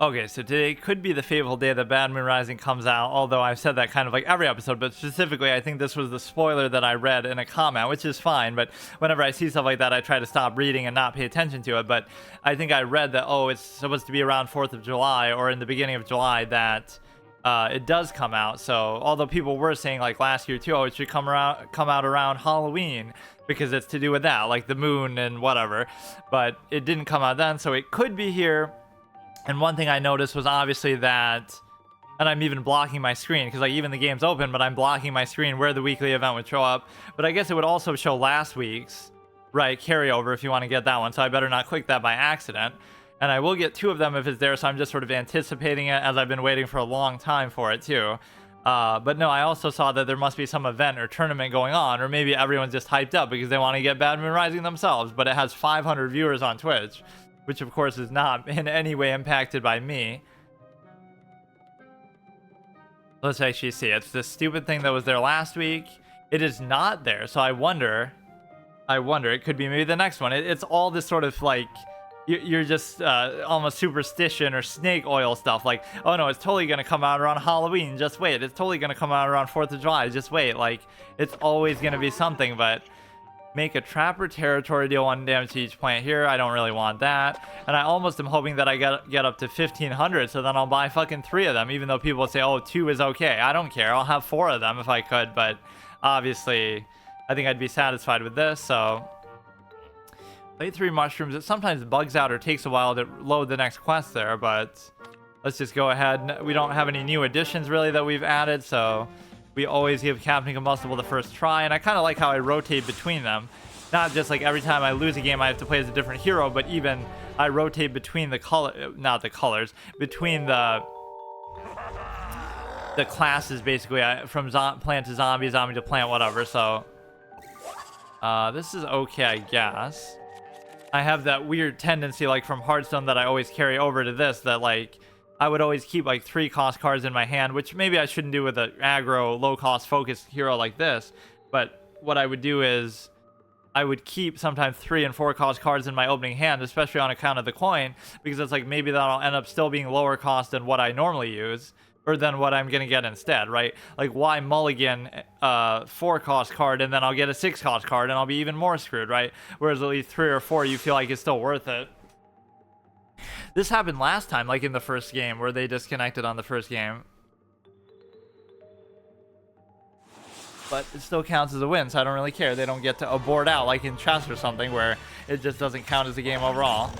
Okay, so today could be the fateful day that Bad Moon Rising comes out, although I've said that kind of like every episode, but specifically I think this was the spoiler that I read in a comment, which is fine, but whenever I see stuff like that, I try to stop reading and not pay attention to it. But I think I read that, oh, it's supposed to be around 4th of July or in the beginning of July that it does come out. So although people were saying like last year too, oh, it should come out around Halloween because it's to do with that, like the moon and whatever, but it didn't come out then, so it could be here. And one thing I noticed was obviously that, and I'm even blocking my screen because like even the game's open, but I'm blocking my screen where the weekly event would show up. But I guess it would also show last week's, right, carryover if you want to get that one. So I better not click that by accident. And I will get 2 of them if it's there, so I'm just sort of anticipating it as I've been waiting for a long time for it too. But no, I also saw that there must be some event or tournament going on, or maybe everyone's just hyped up because they want to get Bad Moon Rising themselves, but it has 500 viewers on Twitch, which of course is not in any way impacted by me. Let's actually see. It's this stupid thing that was there last week. It is not there, so I wonder, it could be maybe the next one. It's all this sort of like, you're just almost superstition or snake oil stuff. Like, oh no, it's totally going to come out around Halloween. Just wait. It's totally going to come out around 4th of July. Just wait. Like, it's always going to be something, but... Make a trapper territory, deal 1 damage to each plant here. I don't really want that. And I almost am hoping that I get up to 1,500, so then I'll buy fucking 3 of them, even though people say, oh, 2 is okay. I don't care. I'll have 4 of them if I could, but obviously I think I'd be satisfied with this, so... Play 3 mushrooms. It sometimes bugs out or takes a while to load the next quest there, but let's just go ahead. We don't have any new additions, really, that we've added, so... We always give Captain Combustible the first try, and I kind of like how I rotate between them. Not just like every time I lose a game I have to play as a different hero, but even I rotate between the between the classes, basically, from plant to zombie, zombie to plant, whatever. So this is okay, I guess. I have that weird tendency, like from Hearthstone, that I always carry over to this, that like I would always keep like 3 cost cards in my hand, which maybe I shouldn't do with an aggro, low-cost focused hero like this. But what I would do is I would keep sometimes 3 and 4 cost cards in my opening hand, especially on account of the coin, because it's like maybe that'll end up still being lower cost than what I normally use, or than what I'm going to get instead, right? Like, why mulligan 4 cost card and then I'll get a 6 cost card and I'll be even more screwed, right? Whereas at least 3 or 4 you feel like it's still worth it. This happened last time, like in the first game, where they disconnected on the first game. But it still counts as a win, so I don't really care. They don't get to abort out, like in chess or something, where it just doesn't count as a game overall.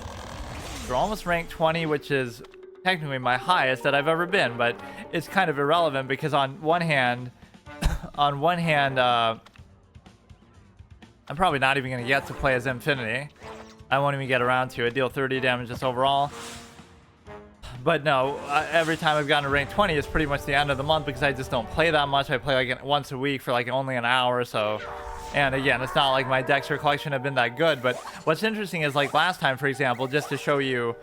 We're almost ranked 20, which is technically my highest that I've ever been, but it's kind of irrelevant because on one hand, I'm probably not even going to get to play as Infinity. I won't even get around to it. Deal 30 damage just overall. But no, every time I've gotten to rank 20, it's pretty much the end of the month because I just don't play that much. I play like once a week for like only an hour or so. And again, it's not like my Dexter collection have been that good. But what's interesting is like last time, for example, just to show you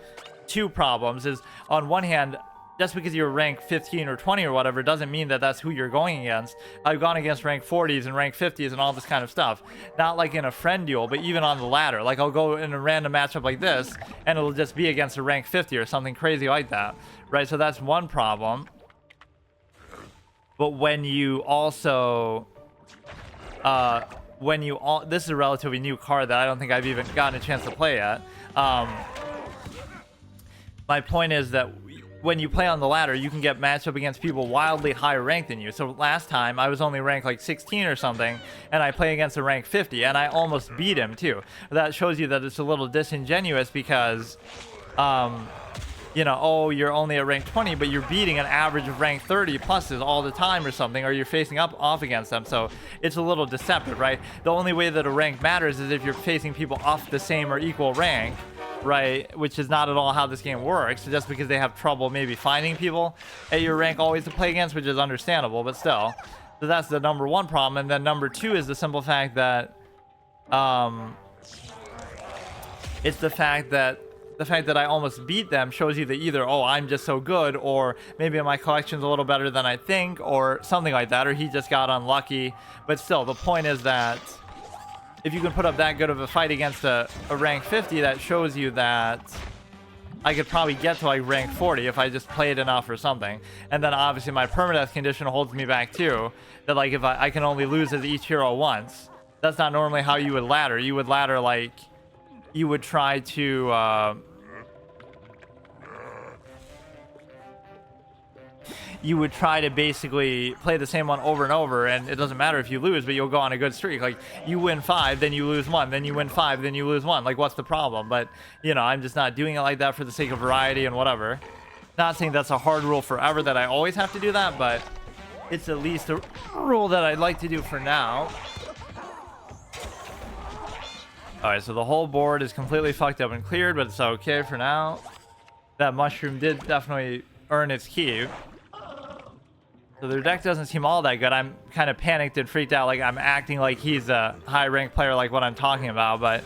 2 problems, is on one hand, just because you're rank 15 or 20 or whatever doesn't mean that that's who you're going against. I've gone against rank 40s and rank 50s and all this kind of stuff. Not like in a friend duel, but even on the ladder. Like I'll go in a random matchup like this and it'll just be against a rank 50 or something crazy like that, right? So that's one problem. But when you also this is a relatively new card that I don't think I've even gotten a chance to play yet. My point is that when you play on the ladder, you can get matched up against people wildly higher ranked than you. So last time, I was only ranked like 16 or something, and I play against a rank 50, and I almost beat him too. That shows you that it's a little disingenuous because, you know, oh, you're only at rank 20, but you're beating an average of rank 30 pluses all the time or something, or you're facing off against them. So it's a little deceptive, right? The only way that a rank matters is if you're facing people off the same or equal rank, right? Which is not at all how this game works. Just because they have trouble maybe finding people at your rank always to play against, which is understandable, but still. So that's the number 1 problem. And then number 2 is the simple fact that it's the fact that I almost beat them shows you that either, oh, I'm just so good, or maybe my collection's a little better than I think, or something like that, or he just got unlucky. But still, the point is that if you can put up that good of a fight against a rank 50, that shows you that I could probably get to like rank 40 if I just played enough or something. And then obviously my permadeath condition holds me back too. That like if I can only lose as each hero once. That's not normally how you would ladder. You would ladder like you would try to basically play the same one over and over, and it doesn't matter if you lose, but you'll go on a good streak. Like you win 5, then you lose 1, then you win 5, then you lose 1. Like what's the problem? But you know, I'm just not doing it like that for the sake of variety and whatever. Not saying that's a hard rule forever that I always have to do that, but it's at least a rule that I'd like to do for now. Alright, so the whole board is completely fucked up and cleared, but it's okay for now. That mushroom did definitely earn its keep. So their deck doesn't seem all that good. I'm kind of panicked and freaked out, like I'm acting like he's a high-ranked player like what I'm talking about, but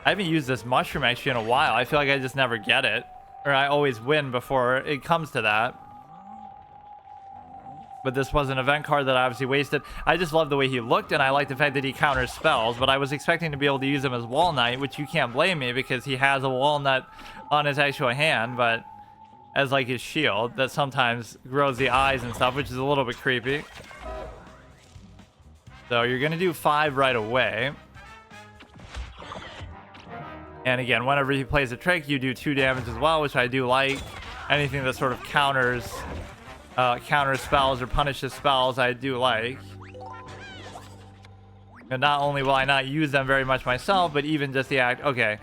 I haven't used this mushroom actually in a while. I feel like I just never get it. Or I always win before it comes to that. But this was an event card that I obviously wasted. I just love the way he looked, and I like the fact that he counters spells, but I was expecting to be able to use him as Walnut, which you can't blame me because he has a Walnut on his actual hand, but as like his shield that sometimes grows the eyes and stuff, which is a little bit creepy. So you're gonna do 5 right away. And again, whenever he plays a trick, you do 2 damage as well, which I do like. Anything that sort of counters spells or punishes spells, I do like. And not only will I not use them very much myself, but even just the act. Okay,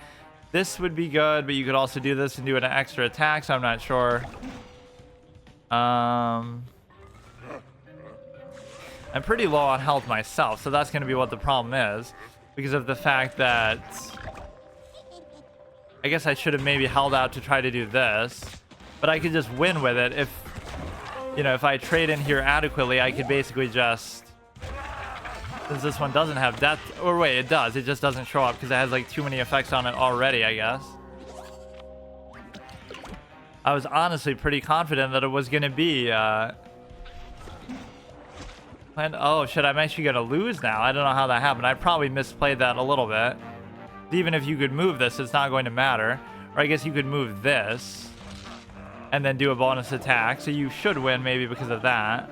this would be good, but you could also do this and do an extra attack, so I'm not sure. I'm pretty low on health myself, so that's going to be what the problem is. Because of the fact that I guess I should have maybe held out to try to do this. But I could just win with it if, you know, if I trade in here adequately, I could basically just, since this one doesn't have death, or wait, it does, it just doesn't show up because it has like too many effects on it already, I guess. I was honestly pretty confident that it was going to be, and oh shit, I'm actually going to lose now. I don't know how that happened. I probably misplayed that a little bit. Even if you could move this, it's not going to matter. Or I guess you could move this and then do a bonus attack, so you should win maybe because of that.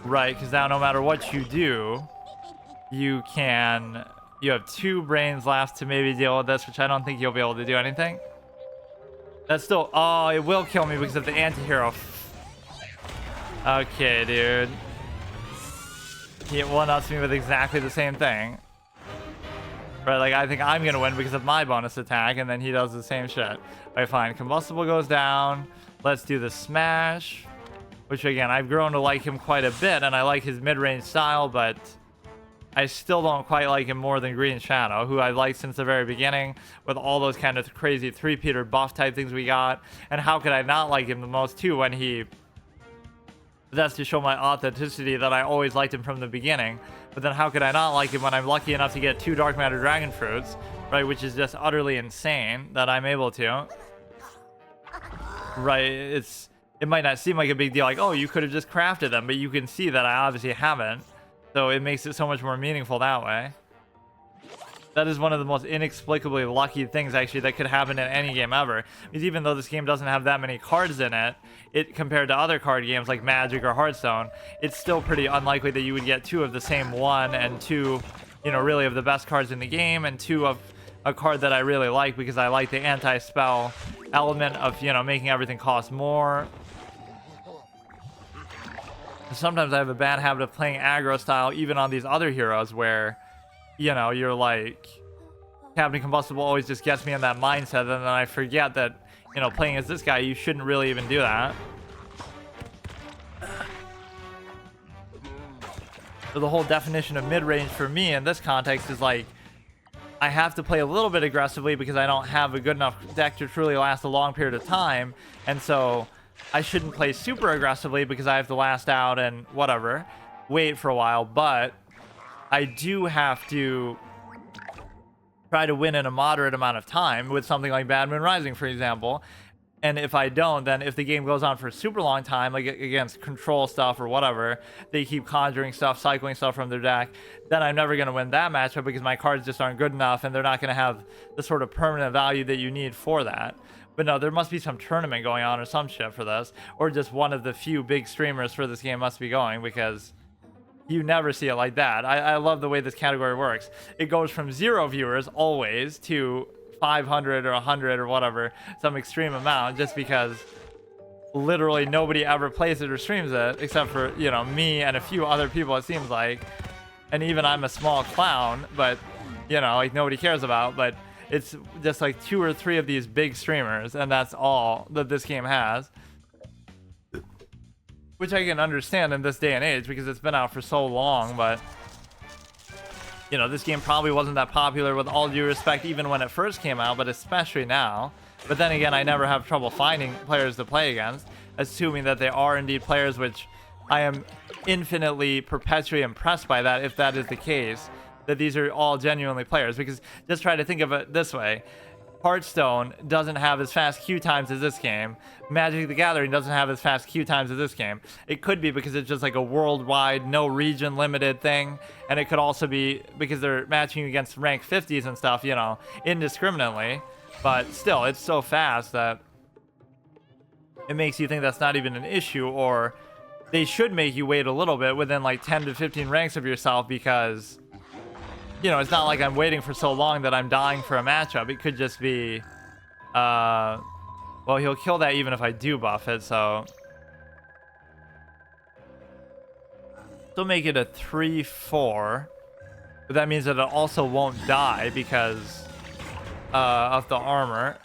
Right, because now no matter what you do, you have 2 brains left to maybe deal with this, which I don't think you'll be able to do anything. That's still, oh, it will kill me because of the anti-hero. Okay, dude. He one-ups me with exactly the same thing. Right, like I think I'm gonna win because of my bonus attack, and then he does the same shit. Alright, fine. Combustible goes down. Let's do the smash. Which again, I've grown to like him quite a bit, and I like his mid-range style, but I still don't quite like him more than Green Shadow, who I've liked since the very beginning, with all those kind of crazy 3-peater buff type things we got. And how could I not like him the most too when he... That's to show my authenticity that I always liked him from the beginning. But then how could I not like him when I'm lucky enough to get 2 Dark Matter Dragon Fruits, right? Which is just utterly insane that I'm able to. Right, it might not seem like a big deal, like, oh, you could have just crafted them, but you can see that I obviously haven't. So it makes it so much more meaningful that way. That is one of the most inexplicably lucky things, actually, that could happen in any game ever. Because even though this game doesn't have that many cards in it, compared to other card games like Magic or Hearthstone, it's still pretty unlikely that you would get 2 of the same one and 2, you know, really of the best cards in the game, and 2 of a card that I really like because I like the anti-spell element of, you know, making everything cost more. Sometimes I have a bad habit of playing aggro style even on these other heroes where, you know, you're like, Captain Combustible always just gets me in that mindset, and then I forget that, you know, playing as this guy, you shouldn't really even do that. So the whole definition of mid-range for me in this context is like, I have to play a little bit aggressively because I don't have a good enough deck to truly last a long period of time, and so I shouldn't play super aggressively because I have to last out and whatever, wait for a while, but I do have to try to win in a moderate amount of time with something like Bad Moon Rising, for example. And if I don't, then if the game goes on for a super long time, like against control stuff or whatever, they keep conjuring stuff, cycling stuff from their deck, then I'm never going to win that matchup because my cards just aren't good enough and they're not going to have the sort of permanent value that you need for that. But no, there must be some tournament going on or some shit for this, or just one of the few big streamers for this game must be going, because you never see it like that. I love the way this category works. It goes from 0 viewers always to 500 or 100 or whatever, some extreme amount, just because literally nobody ever plays it or streams it except for, you know, me and a few other people, it seems like. And even I'm a small clown, but, you know, like nobody cares about. But it's just like 2 or 3 of these big streamers, and that's all that this game has. Which I can understand in this day and age because it's been out for so long, but you know, this game probably wasn't that popular, with all due respect, even when it first came out, but especially now. But then again, I never have trouble finding players to play against, assuming that they are indeed players, which I am infinitely, perpetually impressed by that, if that is the case, that these are all genuinely players. Because just try to think of it this way. Hearthstone doesn't have as fast queue times as this game. Magic the Gathering doesn't have as fast queue times as this game. It could be because it's just like a worldwide, no region limited thing. And it could also be because they're matching against rank 50s and stuff, you know, indiscriminately. But still, it's so fast that it makes you think that's not even an issue, or they should make you wait a little bit within like 10 to 15 ranks of yourself, because you know, it's not like I'm waiting for so long that I'm dying for a matchup. It could just be, well, he'll kill that even if I do buff it, so. Still make it a 3-4. But that means that it also won't die because of the armor.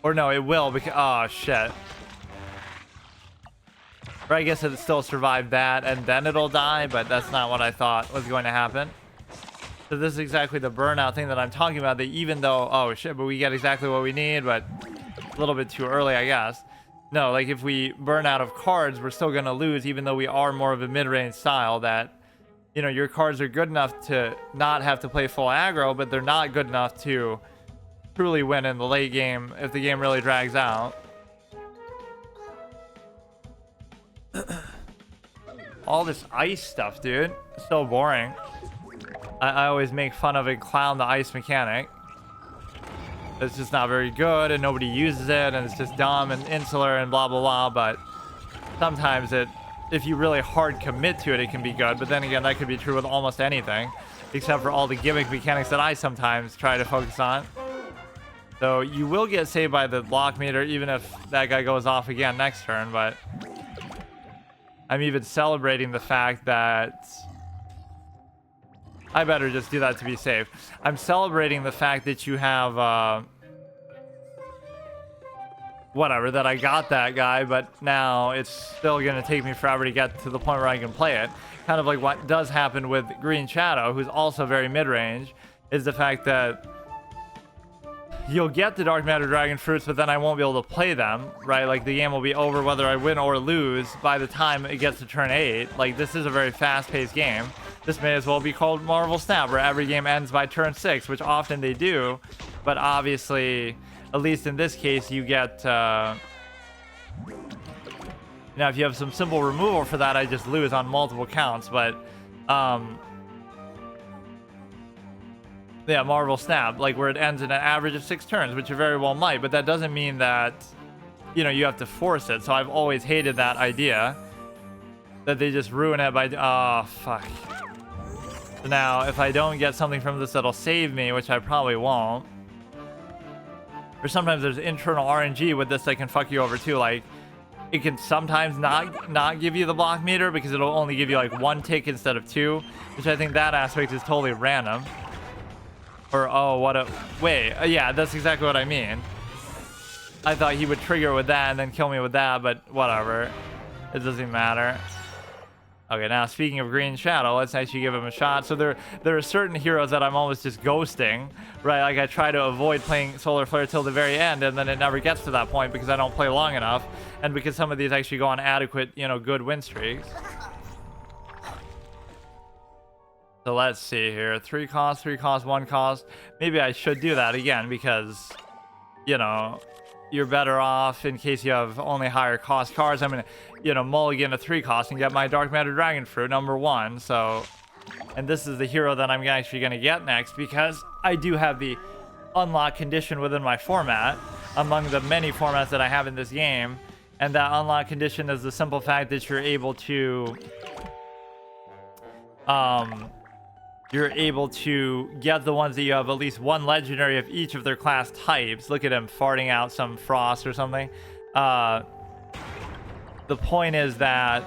Or no, it will because, oh shit. Or I guess it'll still survive that and then it'll die, but that's not what I thought was going to happen. So this is exactly the burnout thing that I'm talking about, that even though, oh shit, but we get exactly what we need, but a little bit too early, I guess. No, like if we burn out of cards, we're still going to lose, even though we are more of a mid-range style, that, you know, your cards are good enough to not have to play full aggro, but they're not good enough to truly win in the late game if the game really drags out. All this ice stuff, dude. It's so boring. I always make fun of and clown the ice mechanic. It's just not very good and nobody uses it and it's just dumb and insular and blah blah blah, but sometimes it, if you really hard commit to it, it can be good. But then again, that could be true with almost anything, except for all the gimmick mechanics that I sometimes try to focus on. So you will get saved by the block meter even if that guy goes off again next turn, but I'm even celebrating the fact that I better just do that to be safe. I'm celebrating the fact that you have whatever, that I got that guy, but now it's still gonna take me forever to get to the point where I can play it. Kind of like what does happen with Green Shadow, who's also very mid-range, is the fact that you'll get the Dark Matter Dragon Fruits, but then I won't be able to play them, right? Like the game will be over whether I win or lose by the time it gets to turn 8. Like this is a very fast-paced game. This may as well be called Marvel Snap, where every game ends by turn 6, which often they do. But obviously, at least in this case, you get... now, if you have some simple removal for that, I just lose on multiple counts. But, yeah, Marvel Snap, like where it ends in an average of 6 turns, which you very well might. But that doesn't mean that, you know, you have to force it. So I've always hated that idea, that they just ruin it by... Oh, fuck. So now, if I don't get something from this that'll save me, which I probably won't, or sometimes there's internal RNG with this that can fuck you over too. Like, it can sometimes not give you the block meter because it'll only give you like 1 tick instead of 2, which I think that aspect is totally random. Or, oh, what a... Wait, yeah, that's exactly what I mean. I thought he would trigger with that and then kill me with that, but whatever. It doesn't matter. Okay, now speaking of Green Shadow, let's actually give him a shot. So there are certain heroes that I'm almost just ghosting, right? Like I try to avoid playing Solar Flare till the very end, and then it never gets to that point because I don't play long enough, and because some of these actually go on adequate, you know, good win streaks. So let's see here. 3 cost, 3 cost, 1 cost. Maybe I should do that again because, you know, you're better off in case you have only higher cost cards. I'm gonna, mulligan a 3 cost and get my Dark Matter Dragon Fruit #1. So, and this is the hero that I'm actually gonna get next because I do have the unlock condition within my format among the many formats that I have in this game, and that unlock condition is the simple fact that you're able to get the ones that you have at least one legendary of each of their class types. Look at him farting out some frost or something. The point is that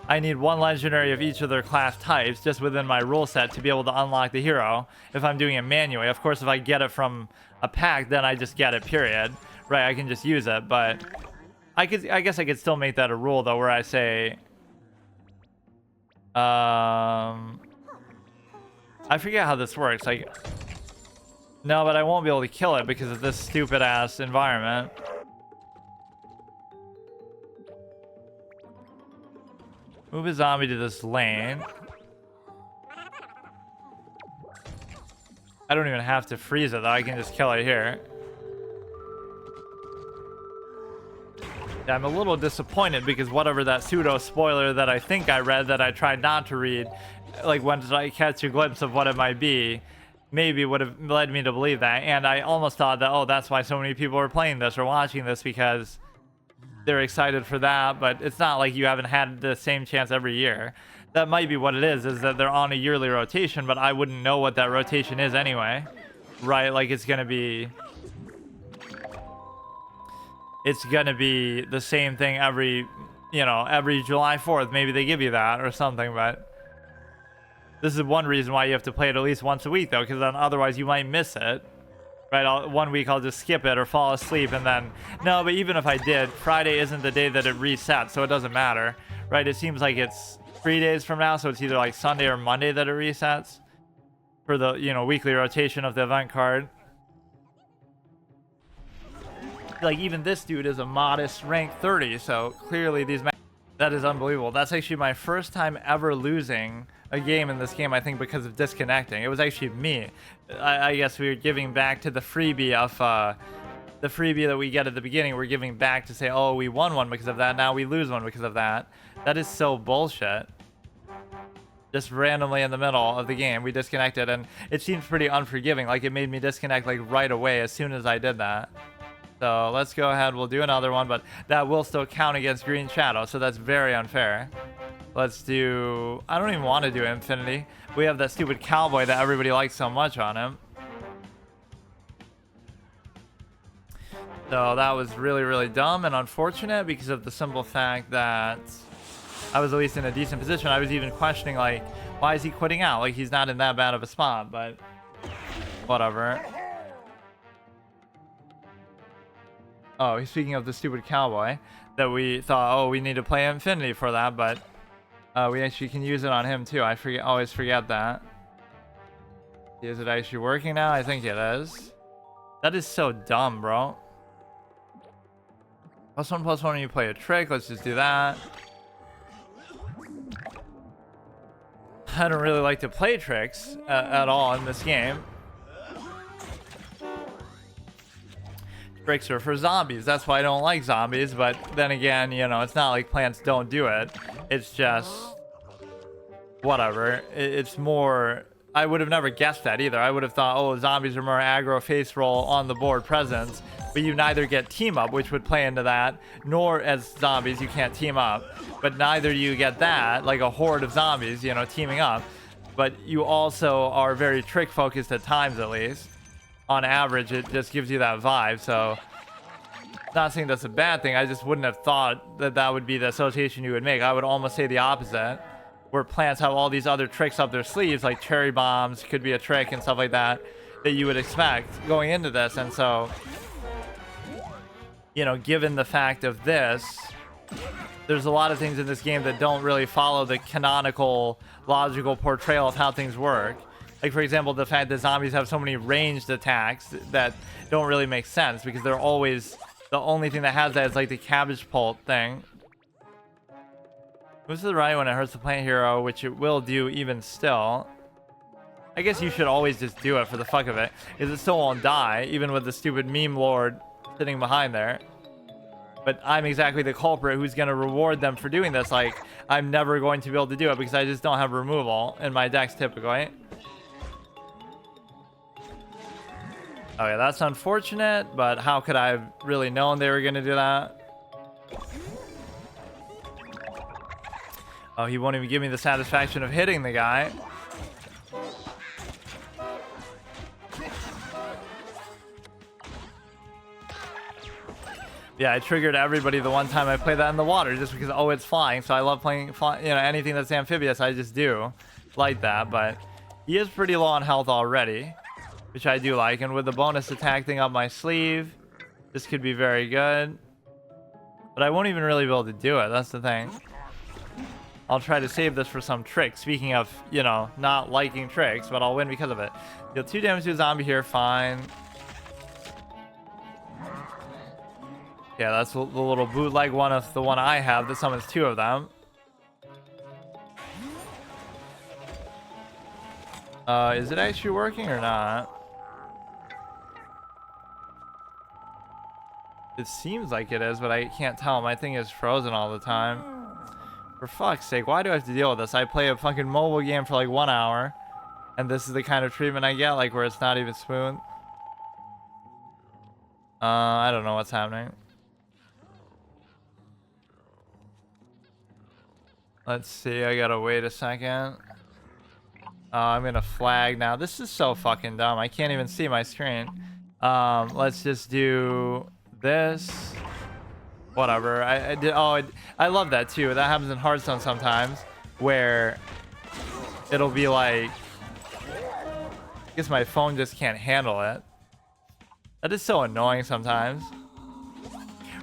I need one legendary of each of their class types just within my rule set to be able to unlock the hero if I'm doing it manually. Of course, if I get it from a pack, then I just get it, period. Right, I can just use it, but I guess I could still make that a rule, though, where I say... I forget how this works. Like, no, but I won't be able to kill it because of this stupid-ass environment. Move a zombie to this lane. I don't even have to freeze it, though. I can just kill it here. Yeah, I'm a little disappointed because whatever that pseudo spoiler that I think I read that I tried not to read, like when I catch a glimpse of what it might be, maybe would have led me to believe that. And I almost thought that, oh, that's why so many people are playing this or watching this, because they're excited for that. But it's not like you haven't had the same chance every year. That might be what it is that they're on a yearly rotation, but I wouldn't know what that rotation is anyway, right? Like it's gonna be the same thing every July 4th. Maybe they give you that or something, but this is one reason why you have to play it at least once a week, though, because then otherwise you might miss it, right? One week I'll just skip it or fall asleep, and then no. But even if I did, Friday isn't the day that it resets, so it doesn't matter, right? It seems like it's 3 days from now, so it's either like Sunday or Monday that it resets for the weekly rotation of the event card. Like even this dude is a modest rank 30, so clearly that is unbelievable. That's actually my first time ever losing a game in this game, I think, because of disconnecting. It was actually me. I guess we were giving back to the freebie of the freebie that we get at the beginning. We're giving back to say, oh, we won one because of that, now we lose one because of that. That is so bullshit. Just randomly in the middle of the game we disconnected, and it seems pretty unforgiving. Like it made me disconnect like right away as soon as I did that. So let's go ahead, we'll do another one, but that will still count against Green Shadow, so that's very unfair. Let's do... I don't even want to do Infinity. We have that stupid cowboy that everybody likes so much on him. So that was really, really dumb and unfortunate because of the simple fact that I was at least in a decent position. I was even questioning, like, why is he quitting out? Like, he's not in that bad of a spot, but whatever. Oh, speaking of the stupid cowboy that we thought, oh, we need to play Infinity for that, but we actually can use it on him too. I always forget that. Is it actually working now? I think it is. That is so dumb, bro. +1/+1 when you play a trick. Let's just do that. I don't really like to play tricks at all in this game. Tricks are for zombies. That's why I don't like zombies. But then again, it's not like plants don't do it. It's just whatever. It's more... I would have never guessed that either. I would have thought, oh, zombies are more aggro face roll on the board presence. But you neither get team up, which would play into that, nor as zombies you can't team up. But neither you get that, like a horde of zombies, teaming up. But you also are very trick focused at times, at least. On average, it just gives you that vibe. So not saying that's a bad thing. I just wouldn't have thought that would be the association you would make. I would almost say the opposite, where plants have all these other tricks up their sleeves, like cherry bombs could be a trick and stuff like that you would expect going into this. And so, given the fact of this, there's a lot of things in this game that don't really follow the canonical logical portrayal of how things work. Like, for example, the fact that zombies have so many ranged attacks that don't really make sense, because they're always... The only thing that has that is, like, the cabbage pult thing. Moves to the right when it hurts the plant hero, which it will do even still. I guess you should always just do it for the fuck of it, because it still won't die, even with the stupid meme lord sitting behind there. But I'm exactly the culprit who's going to reward them for doing this. Like, I'm never going to be able to do it because I just don't have removal in my decks typically. Okay, that's unfortunate, but how could I have really known they were going to do that? Oh, he won't even give me the satisfaction of hitting the guy. Yeah, I triggered everybody the one time I played that in the water just because, oh, it's flying. So I love playing, you know, anything that's amphibious. I just do like that. But he is pretty low on health already, which I do like. And with the bonus attack thing up my sleeve, this could be very good. But I won't even really be able to do it. That's the thing. I'll try to save this for some trick. Speaking of, you know, not liking tricks, but I'll win because of it. Deal 2 damage to a zombie here. Fine. Yeah, that's the little bootleg one of the one I have that summons 2 of them. Is it actually working or not? It seems like it is, but I can't tell. My thing is frozen all the time. For fuck's sake, why do I have to deal with this? I play a fucking mobile game for like 1 hour, and this is the kind of treatment I get, like where it's not even smooth. I don't know what's happening. Let's see, I gotta wait a second. I'm gonna flag now. This is so fucking dumb. I can't even see my screen. Let's just do this. Whatever. I did. Oh, I love that too. That happens in Hearthstone sometimes, where it'll be like, I guess my phone just can't handle it. That is so annoying sometimes.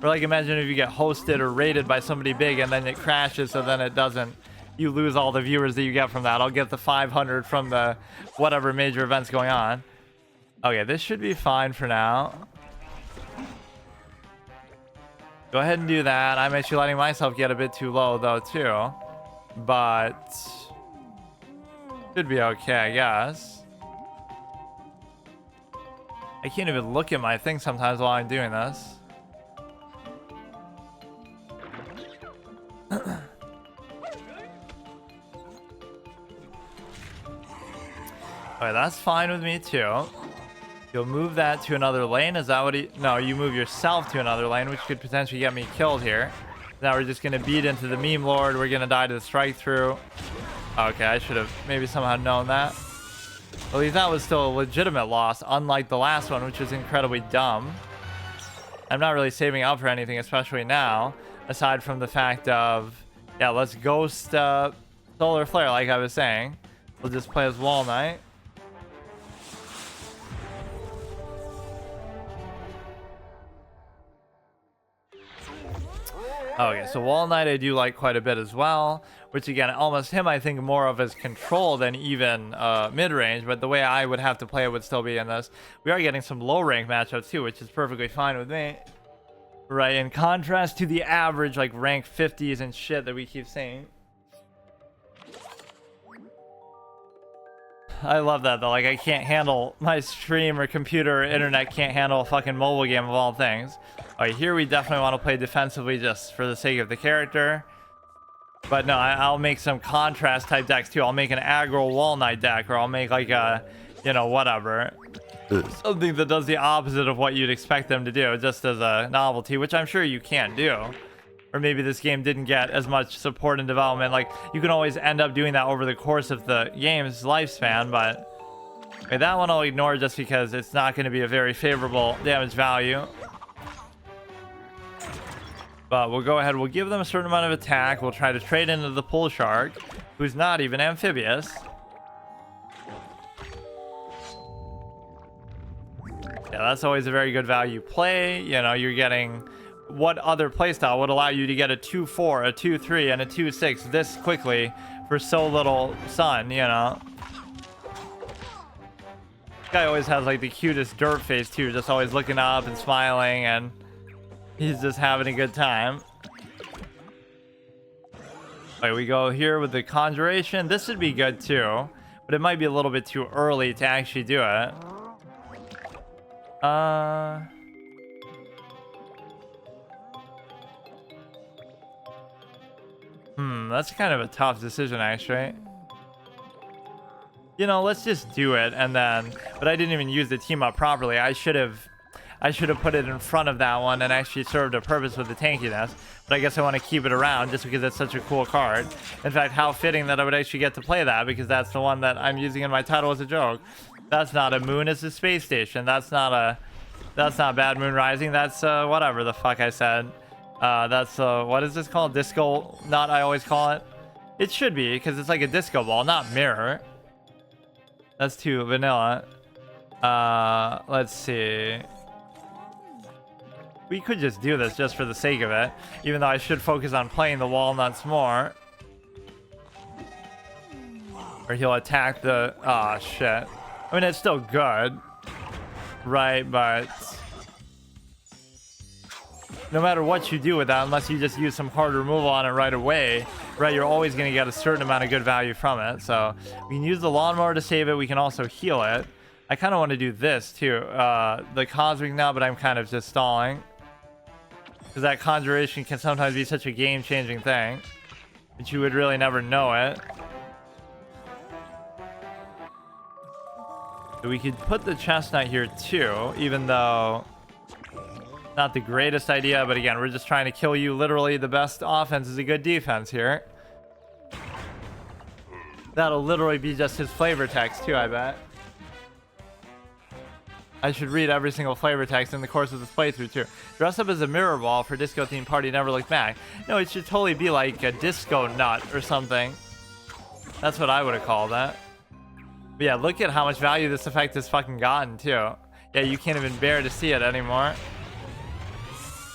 Or like, imagine if you get hosted or rated by somebody big and then it crashes, so then it doesn't. You lose all the viewers that you get from that. I'll get the 500 from the whatever major events going on. Okay, this should be fine for now. Go ahead and do that. I'm actually letting myself get a bit too low though too. But should be okay, I guess. I can't even look at my thing sometimes while I'm doing this. Alright, that's fine with me too. You'll move that to another lane. Is that what he... No, you move yourself to another lane, which could potentially get me killed here. Now we're just going to beat into the meme lord. We're going to die to the strike through. Okay, I should have maybe somehow known that. At least that was still a legitimate loss, unlike the last one, which was incredibly dumb. I'm not really saving up for anything, especially now, aside from the fact of, yeah, let's ghost Solar Flare, like I was saying. We'll just play as Wall Knight. Okay, so Wall Knight I do like quite a bit as well, which again, almost him I think more of as control than even mid-range, but the way I would have to play it would still be in this. We are getting some low-rank matchups too, which is perfectly fine with me. Right, in contrast to the average like rank 50s and shit that we keep seeing. I love that though, like I can't handle my stream or computer or internet can't handle a fucking mobile game of all things. Alright, here we definitely want to play defensively just for the sake of the character. But no, I'll make some contrast type decks too. I'll make an aggro Wall Knight deck, or I'll make like a, you know, whatever. Something that does the opposite of what you'd expect them to do, just as a novelty, which I'm sure you can do. Or maybe this game didn't get as much support and development. Like, you can always end up doing that over the course of the game's lifespan, but okay, that one I'll ignore just because it's not going to be a very favorable damage value. But we'll go ahead, we'll give them a certain amount of attack. We'll try to trade into the Pool Shark, who's not even amphibious. Yeah, that's always a very good value play. You know, you're getting... What other playstyle would allow you to get a 2-4, a 2-3, and a 2-6 this quickly for so little sun, you know? This guy always has like the cutest dirt face too, just always looking up and smiling, and he's just having a good time. Alright, we go here with the Conjuration. This would be good too, but it might be a little bit too early to actually do it. That's kind of a tough decision, actually. You know, let's just do it, and then... But I didn't even use the team up properly. I should have put it in front of that one and actually served a purpose with the tankiness. But I guess I want to keep it around just because it's such a cool card. In fact, how fitting that I would actually get to play that, because that's the one that I'm using in my title as a joke. That's not a moon, it's a space station. That's not Bad Moon Rising. That's whatever the fuck I said. That's what is this called? Disco Nut, I always call it. It should be, because it's like a disco ball, not mirror. That's too vanilla. Let's see. We could just do this just for the sake of it, even though I should focus on playing the walnuts more. Or he'll attack the... Oh, shit. I mean, it's still good. Right, but... No matter what you do with that, unless you just use some hard removal on it right away, right, you're always going to get a certain amount of good value from it. So we can use the lawnmower to save it. We can also heal it. I kind of want to do this too. The cosmic now, but I'm kind of just stalling. Because that conjuration can sometimes be such a game-changing thing. But you would really never know it. So we could put the chestnut here too, even though... Not the greatest idea, but again, we're just trying to kill you. Literally, the best offense is a good defense here. That'll literally be just his flavor text too, I bet. I should read every single flavor text in the course of this playthrough too. Dress up as a mirror ball for disco themed party, never look back. No, it should totally be like a disco nut or something. That's what I would have called that. But yeah, look at how much value this effect has fucking gotten too. Yeah, you can't even bear to see it anymore.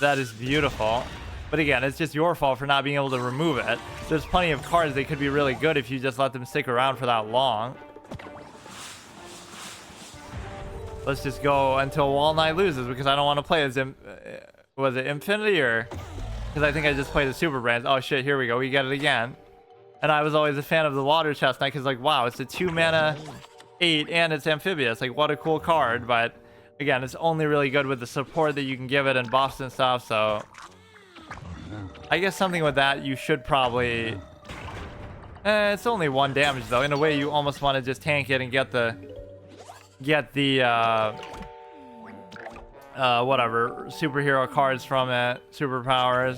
That is beautiful. But again, it's just your fault for not being able to remove it. There's plenty of cards that could be really good if you just let them stick around for that long. Let's just go until Wall Knight loses, because I don't want to play as... was it Infinity or... Because I think I just played the Super Brands. Oh shit, here we go. We get it again. And I was always a fan of the Water Chestnut, because like, wow, it's a 2 mana 8 and it's amphibious. Like, what a cool card. But again, it's only really good with the support that you can give it and buffs and stuff, so... I guess something with that you should probably... it's only 1 damage though. In a way, you almost want to just tank it and get the whatever superhero cards from it, superpowers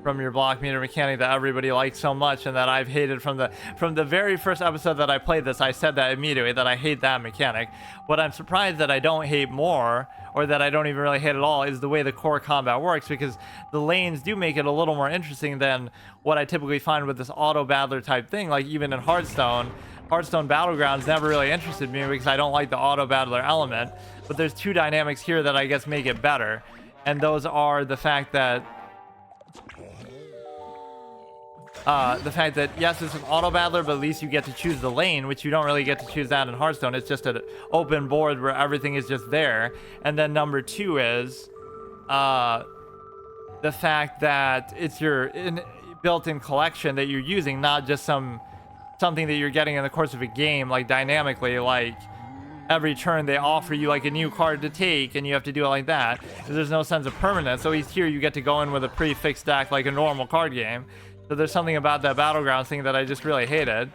from your block meter mechanic that everybody likes so much and that I've hated from the very first episode that I played this. I said that immediately, that I hate that mechanic. What I'm surprised that I don't hate more, or that I don't even really hate at all, is the way the core combat works, because the lanes do make it a little more interesting than what I typically find with this auto battler type thing. Like even in Hearthstone Battlegrounds never really interested me because I don't like the auto battler element. But there's 2 dynamics here that I guess make it better, and those are the fact that yes, it's an auto battler, but at least you get to choose the lane, which you don't really get to choose that in Hearthstone. It's just an open board where everything is just there. And then number 2 is the fact that it's your built-in collection that you're using, not just something that you're getting in the course of a game, like dynamically, like every turn they offer you like a new card to take and you have to do it like that. There's no sense of permanence. So at least here you get to go in with a prefixed deck like a normal card game. So there's something about that Battlegrounds thing that I just really hated.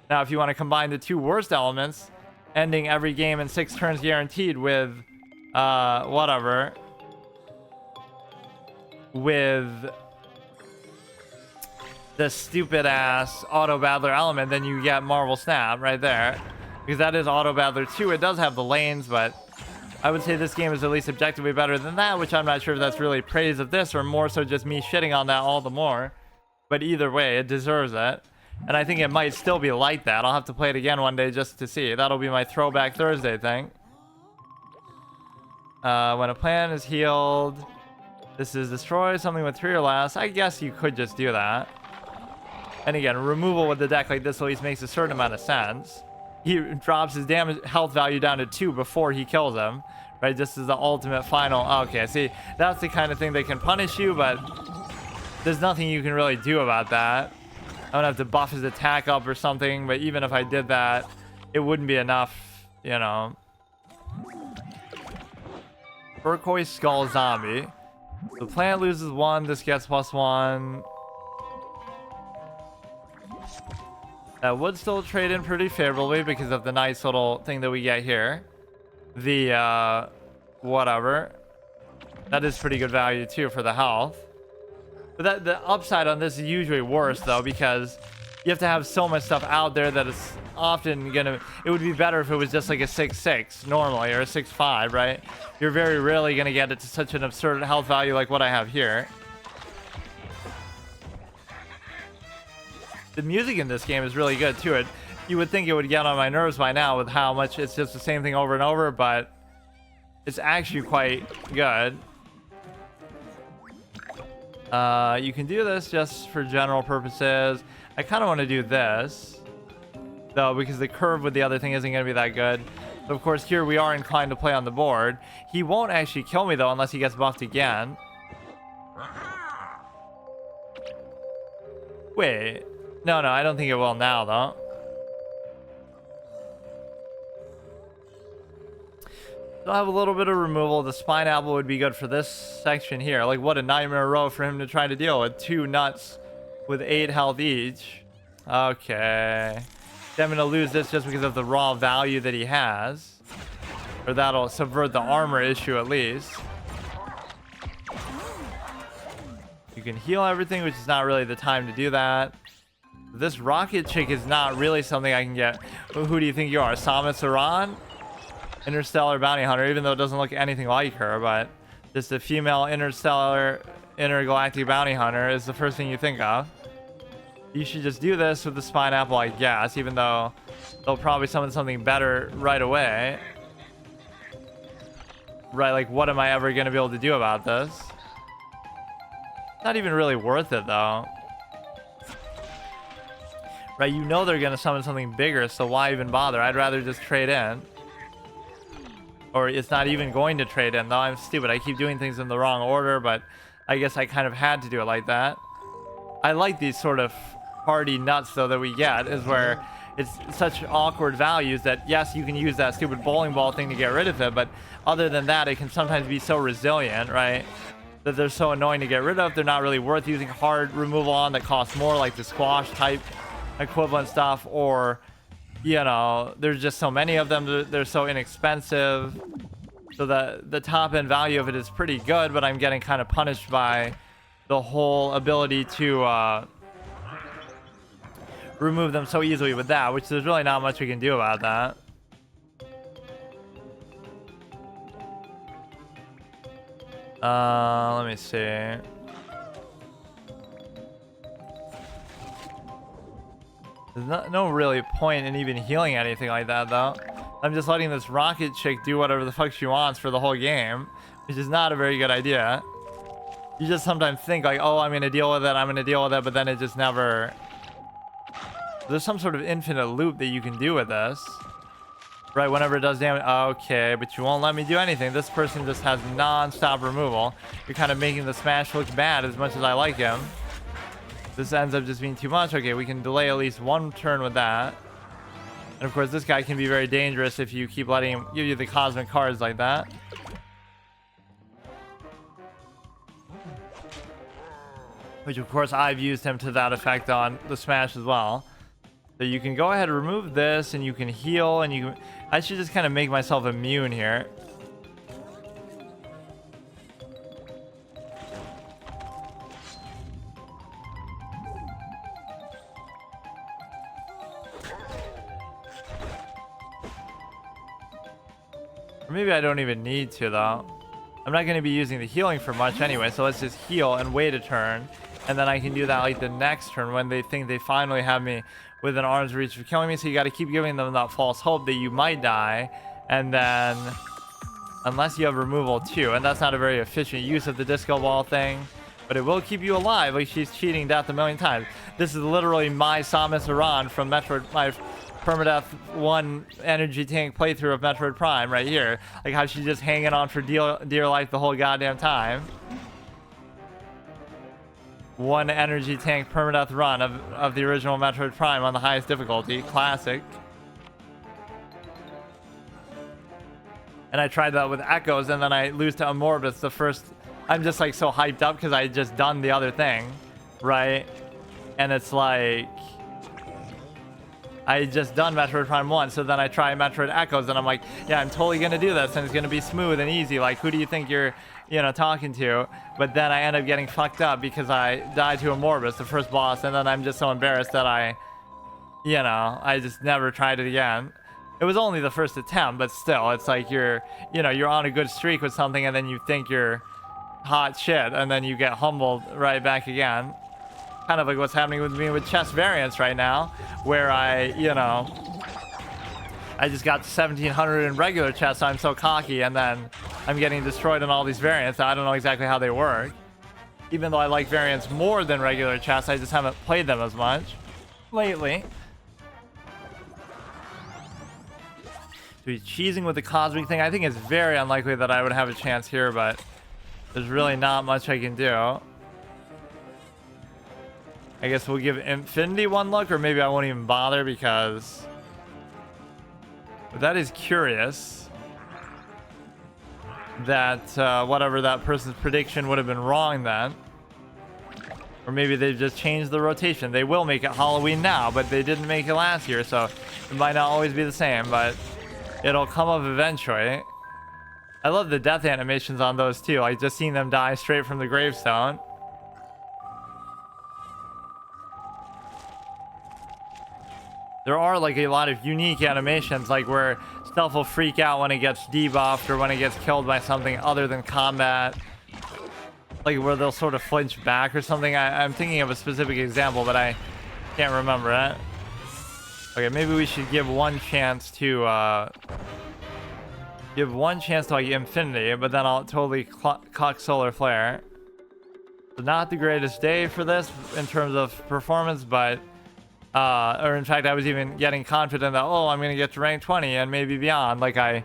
Now, if you want to combine the 2 worst elements, ending every game in 6 turns guaranteed with, whatever, with the stupid-ass Auto Battler element, then you get Marvel Snap right there. Because that is Auto Battler 2. It does have the lanes, but I would say this game is at least objectively better than that, which I'm not sure if that's really praise of this or more so just me shitting on that all the more. But either way, it deserves it. And I think it might still be like that. I'll have to play it again one day just to see. That'll be my Throwback Thursday thing. When a plan is healed, this is destroy something with 3 or less. I guess you could just do that. And again, removal with the deck like this at least makes a certain amount of sense. He drops his damage health value down to 2 before he kills him. Right, this is the ultimate final. Okay, see, that's the kind of thing that can punish you, but there's nothing you can really do about that. I'm gonna have to buff his attack up or something, but even if I did that, it wouldn't be enough, you know. Turquoise Skull Zombie. The plant loses 1, this gets +1. That would still trade in pretty favorably because of the nice little thing that we get here. The, whatever. That is pretty good value, too, for the health. But the upside on this is usually worse, though, because you have to have so much stuff out there that it's often gonna... It would be better if it was just like a 6-6 normally, or a 6-5, right? You're very rarely gonna get it to such an absurd health value like what I have here. The music in this game is really good, too. You would think it would get on my nerves by now with how much it's just the same thing over and over, but it's actually quite good. You can do this just for general purposes. I kind of want to do this, though, because the curve with the other thing isn't going to be that good. But of course, here we are inclined to play on the board. He won't actually kill me, though, unless he gets buffed again. Wait. No, I don't think it will now, though. I'll have a little bit of removal. The spine apple would be good for this section here. Like, what a nightmare row for him to try to deal with. 2 nuts with 8 health each. Okay. Then I'm going to lose this just because of the raw value that he has. Or that'll subvert the armor issue at least. You can heal everything, which is not really the time to do that. This rocket chick is not really something I can get. Who do you think you are? Samus Aran? Interstellar bounty hunter, even though it doesn't look anything like her, but just a female intergalactic bounty hunter is the first thing you think of. You should just do this with the spine apple, I guess, even though they'll probably summon something better right away. Right, like, what am I ever going to be able to do about this? Not even really worth it, though. Right, you know they're going to summon something bigger, so why even bother? I'd rather just trade in. Or it's not even going to trade in, though. I'm stupid. I keep doing things in the wrong order, but I guess I kind of had to do it like that. I like these sort of party nuts, though, that we get, is where it's such awkward values that, yes, you can use that stupid bowling ball thing to get rid of it, but other than that, it can sometimes be so resilient, right? That they're so annoying to get rid of. They're not really worth using hard removal on that costs more, like the squash type equivalent stuff, or, you know, there's just so many of them. They're so inexpensive. So the top end value of it is pretty good, but I'm getting kind of punished by the whole ability to remove them so easily with that, which there's really not much we can do about that. Let me see. There's no really point in even healing anything like that, though. I'm just letting this rocket chick do whatever the fuck she wants for the whole game, which is not a very good idea. You just sometimes think like, oh, I'm going to deal with it, but then it just never... There's some sort of infinite loop that you can do with this. Right, whenever it does damage. Okay, but you won't let me do anything. This person just has non-stop removal. You're kind of making the Smash look bad as much as I like him. This ends up just being too much. Okay, we can delay at least one turn with that. And of course, this guy can be very dangerous if you keep letting him give you the cosmic cards like that. Which, of course, I've used him to that effect on the Smash as well. So you can go ahead and remove this, and you can heal, and you can... I should just kind of make myself immune here. Or maybe I don't even need to, though. I'm not going to be using the healing for much anyway, so let's just heal and wait a turn. And then I can do that like the next turn when they think they finally have me within arm's reach for killing me. So you got to keep giving them that false hope that you might die. And then, unless you have removal too, and that's not a very efficient use of the disco ball thing, but it will keep you alive. Like, she's cheating death a million times. This is literally my Samus Aran from Metroid, my Permadeath 1 energy tank playthrough of Metroid Prime right here. Like how she's just hanging on for dear life the whole goddamn time. One energy tank permadeath run of the original Metroid Prime on the highest difficulty. Classic. And I tried that with Echoes, and then I lose to Amorbus the first... I'm just like so hyped up because I had just done the other thing, right? And it's like... I just done Metroid Prime 1, so then I try Metroid Echoes, and I'm like, yeah, I'm totally gonna do this, and it's gonna be smooth and easy. Like, who do you think you're, talking to? But then I end up getting fucked up because I died to a Morbus, the first boss, and then I'm just so embarrassed that I just never tried it again. It was only the first attempt, but still, it's like you're on a good streak with something, and then you think you're hot shit, and then you get humbled right back again. Kind of like what's happening with me with chess variants right now, where I just got 1700 in regular chess, so I'm so cocky, and then I'm getting destroyed in all these variants. I don't know exactly how they work. Even though I like variants more than regular chess, I just haven't played them as much lately. To be cheesing with the cosmic thing, I think it's very unlikely that I would have a chance here, but there's really not much I can do. I guess we'll give Infinity one look, or maybe I won't even bother because... But that is curious. That whatever that person's prediction would have been wrong then. Or maybe they've just changed the rotation. They will make it Halloween now, but they didn't make it last year, so it might not always be the same, but it'll come up eventually. I love the death animations on those too, like just seeing them die straight from the gravestone. There are like a lot of unique animations, like where stuff will freak out when it gets debuffed or when it gets killed by something other than combat. Like where they'll sort of flinch back or something. I'm thinking of a specific example, but I can't remember it. Okay, maybe we should give one chance to like Infinity, but then I'll totally cock Solar Flare. So not the greatest day for this in terms of performance, but or in fact I was even getting confident that, oh, I'm gonna get to rank 20 and maybe beyond, like I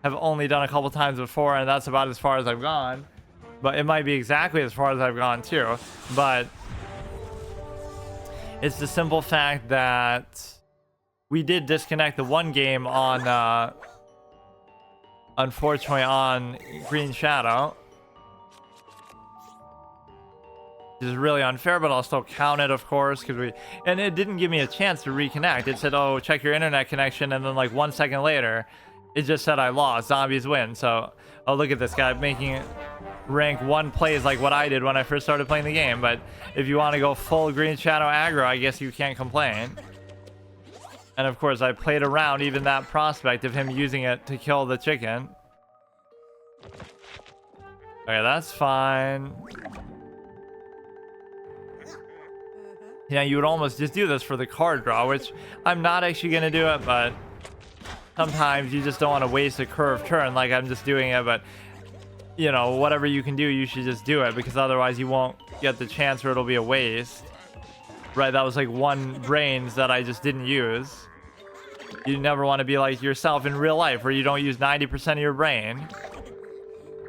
have only done a couple times before, and that's about as far as I've gone. But it might be exactly as far as I've gone too. But it's the simple fact that we did disconnect the one game on unfortunately on Green Shadow, which is really unfair, but I'll still count it, of course, because and it didn't give me a chance to reconnect. It said, oh, check your internet connection, and then like 1 second later it just said I lost, zombies win. So, oh, look at this guy making rank 1 plays like what I did when I first started playing the game. But if you want to go full Green Shadow aggro, I guess you can't complain. And of course I played around even that prospect of him using it to kill the chicken. Okay, that's fine. Yeah, you would almost just do this for the card draw, which I'm not actually going to do it, but sometimes you just don't want to waste a curved turn. Like I'm just doing it, but whatever you can do, you should just do it, because otherwise you won't get the chance, or it'll be a waste. Right, that was like 1 brains that I just didn't use. You never want to be like yourself in real life, where you don't use 90% of your brain.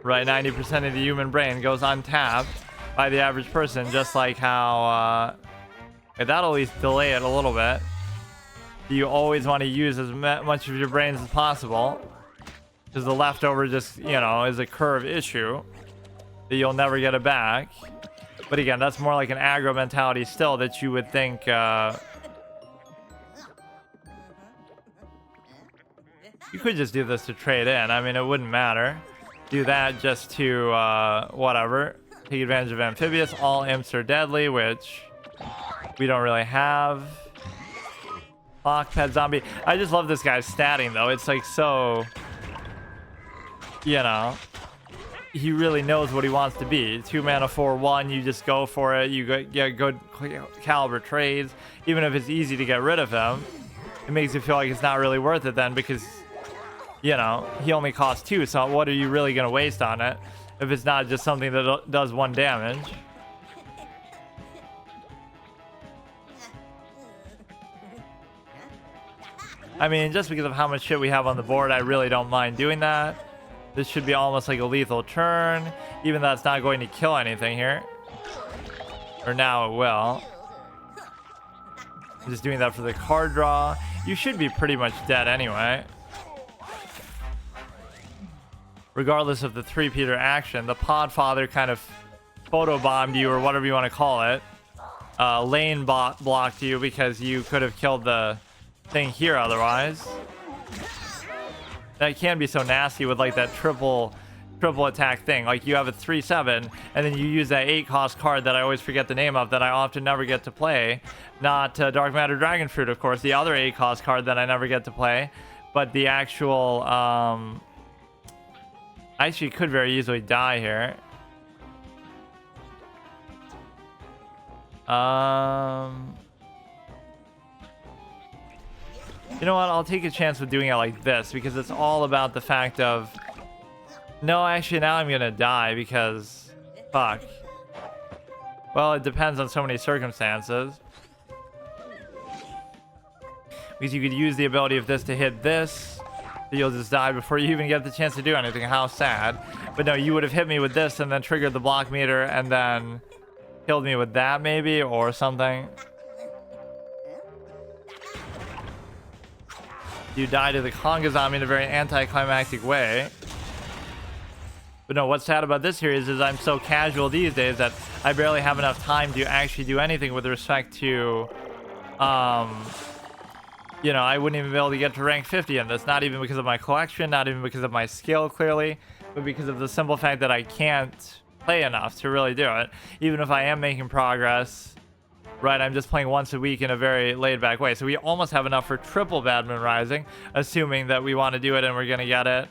Right, 90% of the human brain goes untapped by the average person, just like how... that'll at least delay it a little bit. You always want to use as much of your brains as possible, because the leftover just, is a curve issue that you'll never get it back. But again, that's more like an aggro mentality still, that you would think you could just do this to trade in. I mean, it wouldn't matter. Do that just to whatever, take advantage of Amphibious. All imps are deadly, which we don't really have. Lock pet zombie. I just love this guy's statting though. It's like so, he really knows what he wants to be. 2 mana 4/1, you just go for it. You get good caliber trades. Even if it's easy to get rid of him, it makes you feel like it's not really worth it then, because he only costs 2, so what are you really going to waste on it if it's not just something that does 1 damage? I mean, just because of how much shit we have on the board, I really don't mind doing that. This should be almost like a lethal turn, even though it's not going to kill anything here. Or now it will. I'm just doing that for the card draw. You should be pretty much dead anyway. Regardless of the 3-peater action, the Podfather kind of photobombed you, or whatever you want to call it. Lane blocked you because you could have killed the thing here otherwise. That can be so nasty with like that triple attack thing. Like you have a 3/7 and then you use that 8 cost card that I always forget the name of that I often never get to play. Not Dark Matter Dragon Fruit, of course, the other 8 cost card that I never get to play, but the actual I actually could very easily die here. You know what? I'll take a chance with doing it like this because it's all about the fact of... No, actually, now I'm gonna die because... Fuck. Well, it depends on so many circumstances. Because you could use the ability of this to hit this, so you'll just die before you even get the chance to do anything. How sad. But no, you would have hit me with this and then triggered the block meter and then killed me with that maybe or something. You die to the Conga zombie in a very anticlimactic way. But no, what's sad about this series is I'm so casual these days that I barely have enough time to actually do anything with respect to, you know, I wouldn't even be able to get to rank 50 in this. Not even because of my collection, not even because of my skill, clearly, but because of the simple fact that I can't play enough to really do it. Even if I am making progress, right, I'm just playing once a week in a very laid-back way. So we almost have enough for triple Bad Moon Rising, assuming that we want to do it and we're going to get it.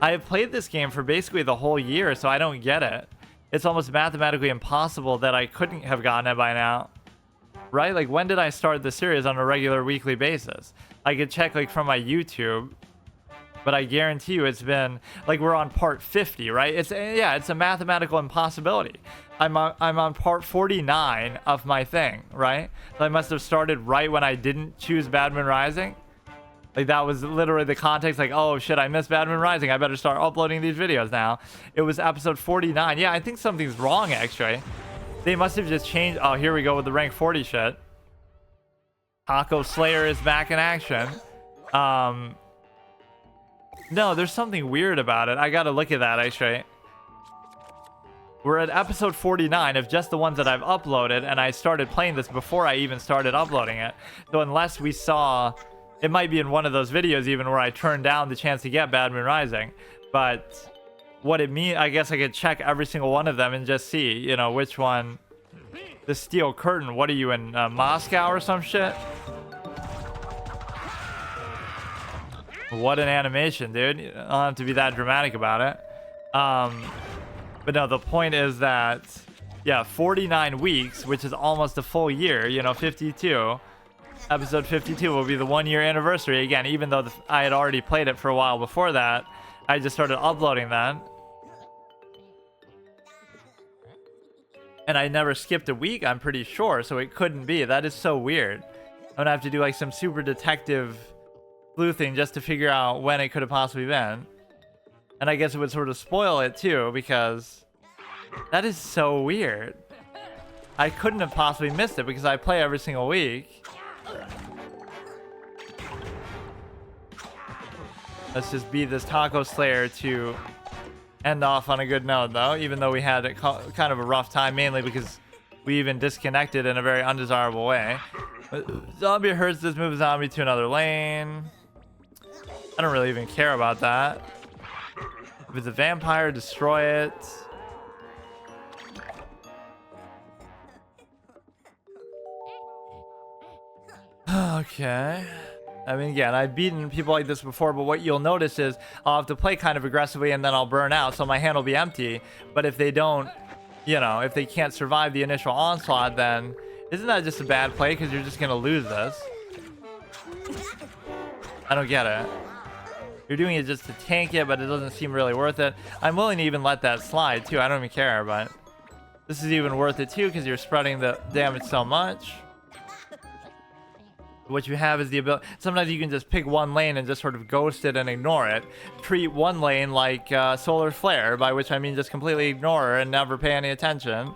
I have played this game for basically the whole year, so I don't get it. It's almost mathematically impossible that I couldn't have gotten it by now. Right? Like, when did I start the series on a regular weekly basis? I could check, like, from my YouTube, but I guarantee you it's been, like, we're on part 50, right? It's a mathematical impossibility. I'm on part 49 of my thing, right? So I must have started right when I didn't choose Bad Moon Rising. Like, that was literally the context, like, oh shit, I missed Bad Moon Rising, I better start uploading these videos now. It was episode 49. Yeah, I think something's wrong, actually. They must have just changed. Oh, here we go with the rank 40 shit. Taco Slayer is back in action. No, there's something weird about it. I gotta look at that, actually. We're at episode 49 of just the ones that I've uploaded, and I started playing this before I even started uploading it. So unless we saw... It might be in one of those videos even where I turned down the chance to get Bad Moon Rising. But what it means, I guess I could check every single one of them and just see, you know, which one. The Steel Curtain, what are you in, Moscow or some shit? What an animation, dude. I don't have to be that dramatic about it. But no, the point is that, yeah, 49 weeks, which is almost a full year, you know, 52. Episode 52 will be the 1-year anniversary. Again, even though I had already played it for a while before that, I just started uploading then. And I never skipped a week, I'm pretty sure, so it couldn't be. That is so weird. I'm gonna have to do like some super detective sleuthing just to figure out when it could have possibly been. And I guess it would sort of spoil it too, because that is so weird. I couldn't have possibly missed it because I play every single week. Let's just beat this Taco Slayer to end off on a good note, though, even though we had kind of a rough time, mainly because we even disconnected in a very undesirable way. Zombie hurts this move zombie to another lane. I don't really even care about that. If it's a vampire, destroy it. Okay. I mean, again, I've beaten people like this before, but what you'll notice is I'll have to play kind of aggressively and then I'll burn out, so my hand will be empty. But if they don't, you know, if they can't survive the initial onslaught, then isn't that just a bad play because you're just going to lose this? I don't get it. You're doing it just to tank it, but it doesn't seem really worth it. I'm willing to even let that slide, too. I don't even care, but this is even worth it, too, because you're spreading the damage so much. What you have is the ability. Sometimes you can just pick one lane and just sort of ghost it and ignore it. Treat one lane like Solar Flare, by which I mean just completely ignore her and never pay any attention.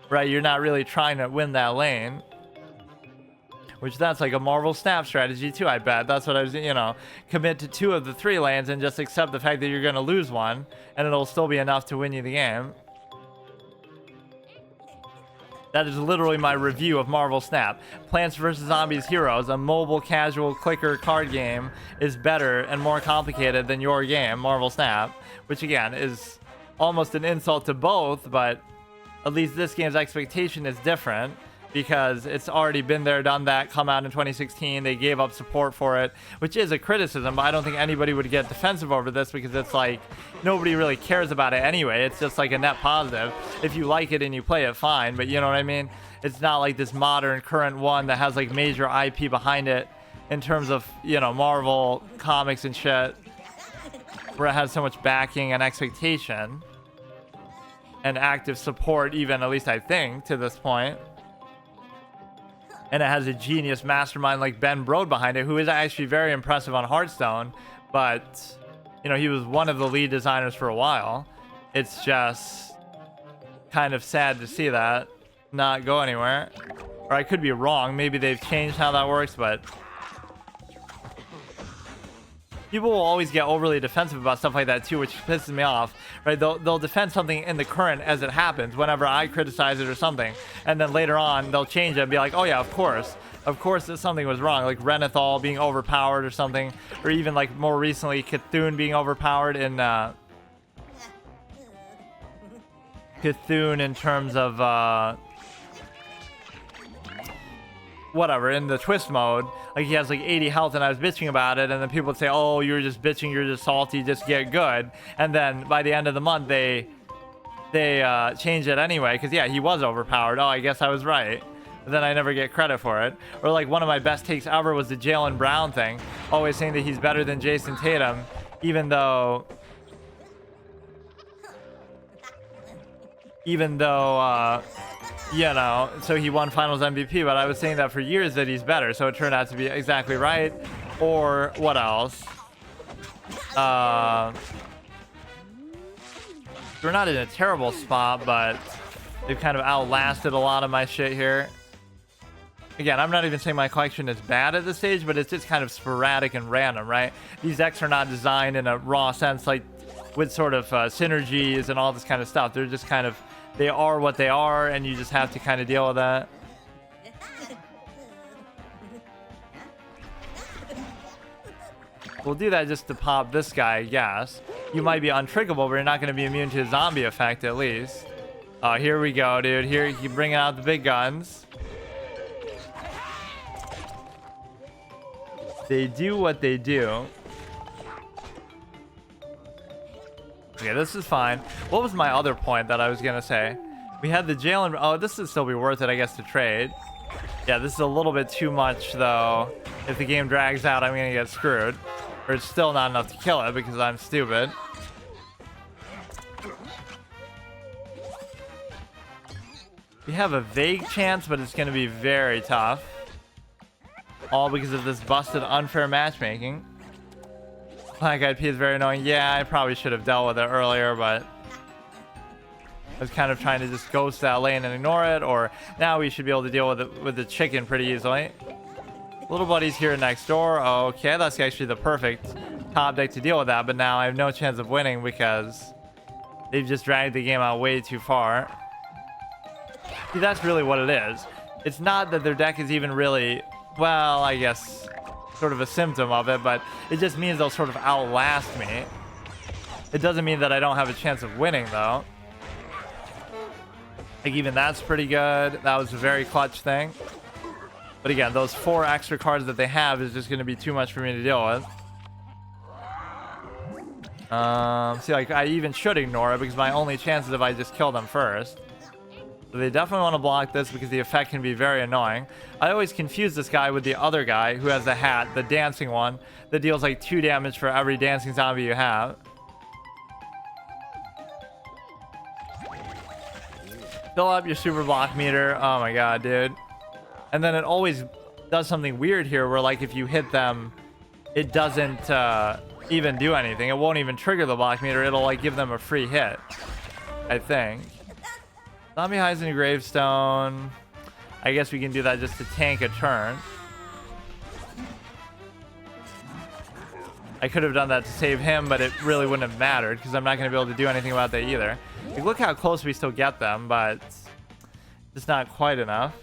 Right, you're not really trying to win that lane. Which that's like a Marvel Snap strategy too, I bet. That's what I was, you know, commit to 2 of the 3 lanes and just accept the fact that you're going to lose one, and it'll still be enough to win you the game. That is literally my review of Marvel Snap. Plants vs. Zombies Heroes, a mobile casual clicker card game, is better and more complicated than your game, Marvel Snap, which again is almost an insult to both, but at least this game's expectation is different because it's already been there, done that, come out in 2016. They gave up support for it, which is a criticism, but I don't think anybody would get defensive over this because it's like nobody really cares about it anyway. It's just like a net positive. If you like it and you play it, fine, but you know what I mean? It's not like this modern current one that has like major IP behind it in terms of, you know, Marvel comics and shit, where it has so much backing and expectation and active support, even, at least I think, to this point. And it has a genius mastermind like Ben Brode behind it, who is actually very impressive on Hearthstone, but, you know, he was one of the lead designers for a while. It's just kind of sad to see that not go anywhere. Or I could be wrong, maybe they've changed how that works, but people will always get overly defensive about stuff like that too, which pisses me off, right? They'll defend something in the current as it happens whenever I criticize it or something, and then later on they'll change it and be like, oh yeah, of course that something was wrong, like Renethal being overpowered or something, or even like more recently Cthulhu being overpowered in Cthulhu in terms of whatever, in the twist mode, like he has like 80 health and I was bitching about it, and then people would say, oh, you're just bitching, you're just salty, just get good. And then by the end of the month they change it anyway because yeah, he was overpowered. Oh, I guess I was right. But then I never get credit for it. Or like one of my best takes ever was the Jaylen Brown thing, always saying that he's better than Jason Tatum, even though you know, so he won Finals MVP, but I was saying that for years that he's better, so it turned out to be exactly right. Or what else? We're not in a terrible spot, but they've kind of outlasted a lot of my shit here. Again, I'm not even saying my collection is bad at this stage, but it's just kind of sporadic and random, right? These decks are not designed in a raw sense, like with sort of synergies and all this kind of stuff. They're just kind of, they are what they are, and you just have to kind of deal with that. We'll do that just to pop this guy, I guess. You might be untriggable, but you're not going to be immune to a zombie effect, at least. Oh, here we go, dude. Here, you bring out the big guns. They do what they do. Okay, this is fine. What was my other point that I was gonna say? We had the Jaylen. Oh, this would still be worth it, I guess, to trade. Yeah, this is a little bit too much, though. If the game drags out, I'm gonna get screwed. Or it's still not enough to kill it because I'm stupid. We have a vague chance, but it's gonna be very tough. All because of this busted unfair matchmaking. Black Eyed Pea is very annoying. Yeah, I probably should have dealt with it earlier, but I was kind of trying to just ghost that lane and ignore it, or now we should be able to deal with it with the chicken pretty easily. Little buddy's here next door. Okay, that's actually the perfect top deck to deal with that, but now I have no chance of winning because they've just dragged the game out way too far. See, that's really what it is. It's not that their deck is even really, well, I guess sort of a symptom of it, but it just means they'll sort of outlast me. It doesn't mean that I don't have a chance of winning, though. Like, even that's pretty good. That was a very clutch thing. But again, those 4 extra cards that they have is just going to be too much for me to deal with. See, like, I even should ignore it because my only chance is if I just kill them first. So they definitely want to block this because the effect can be very annoying. I always confuse this guy with the other guy who has the hat, the dancing one, that deals like 2 damage for every dancing zombie you have. Fill up your super block meter. Oh my god, dude. And then it always does something weird here where, like, if you hit them, it doesn't even do anything. It won't even trigger the block meter. It'll, like, give them a free hit, I think. Zombie hides in a gravestone. I guess we can do that just to tank a turn. I could have done that to save him, but it really wouldn't have mattered because I'm not going to be able to do anything about that either. Like, look how close we still get them, but Just not quite enough.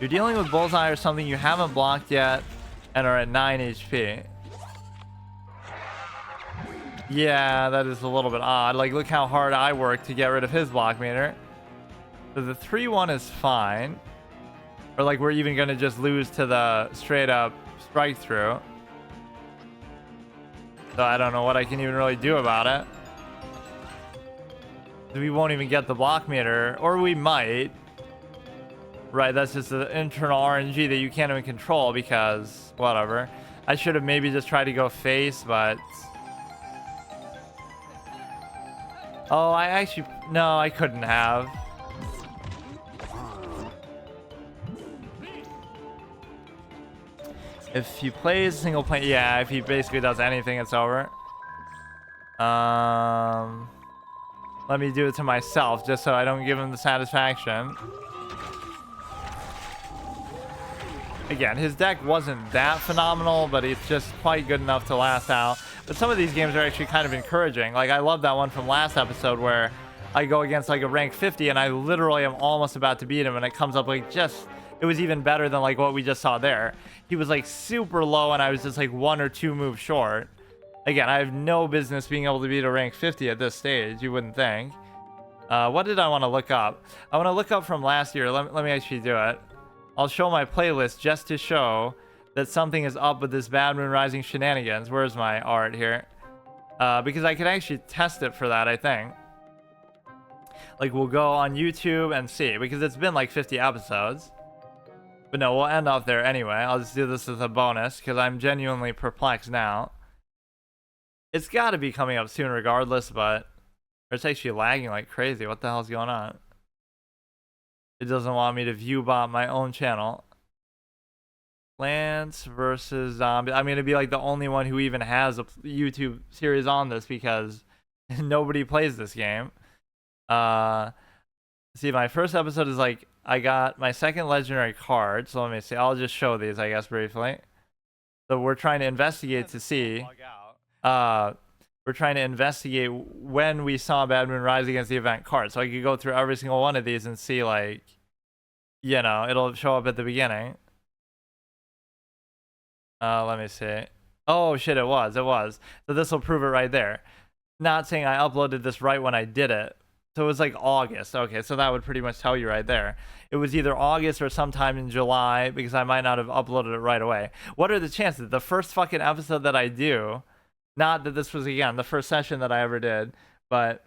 You're dealing with Bullseye or something you haven't blocked yet and are at 9 HP. Yeah, that is a little bit odd. Like, look how hard I worked to get rid of his block meter. So the 3-1 is fine. Or like we're even going to just lose to the straight up strike through. So I don't know what I can even really do about it. We won't even get the block meter, or we might. Right, that's just the internal RNG that you can't even control because whatever. I should have maybe just tried to go face, but... Oh, I actually... No, I couldn't have. If he plays single plane... Yeah, if he basically does anything, it's over. Let me do it to myself, just so I don't give him the satisfaction. Again, his deck wasn't that phenomenal, but it's just quite good enough to last out. But some of these games are actually kind of encouraging. Like, I love that one from last episode where I go against like a rank 50 and I literally am almost about to beat him, and it comes up like just... It was even better than like what we just saw there. He was like super low and I was just like 1 or 2 moves short. Again, I have no business being able to beat a rank 50 at this stage, you wouldn't think. What did I want to look up? I want to look up from last year. Let me actually do it. I'll show my playlist just to show that something is up with this Bad Moon Rising shenanigans. Where's my art here? Because I could actually test it for that, I think. Like, we'll go on YouTube and see, because it's been like 50 episodes. But no, we'll end off there anyway. I'll just do this as a bonus, because I'm genuinely perplexed now. It's got to be coming up soon regardless, but it's actually lagging like crazy. What the hell's going on? It doesn't want me to view bot my own channel. Plants versus Zombies. I'm going to be like the only one who even has a YouTube series on this because nobody plays this game. See, my first episode is like, I got my second legendary card. So let me see. I'll just show these, I guess, briefly. So we're trying to investigate to see... we're trying to investigate when we saw Bad Moon Rise against the event card. So I could go through every single one of these and see, like, you know, it'll show up at the beginning. Let me see. Oh, shit, it was. So this will prove it right there. Not saying I uploaded this right when I did it. So it was like August. Okay, so that would pretty much tell you right there. It was either August or sometime in July because I might not have uploaded it right away. What are the chances? The first fucking episode that I do... Not that this was, again, the first session that I ever did, but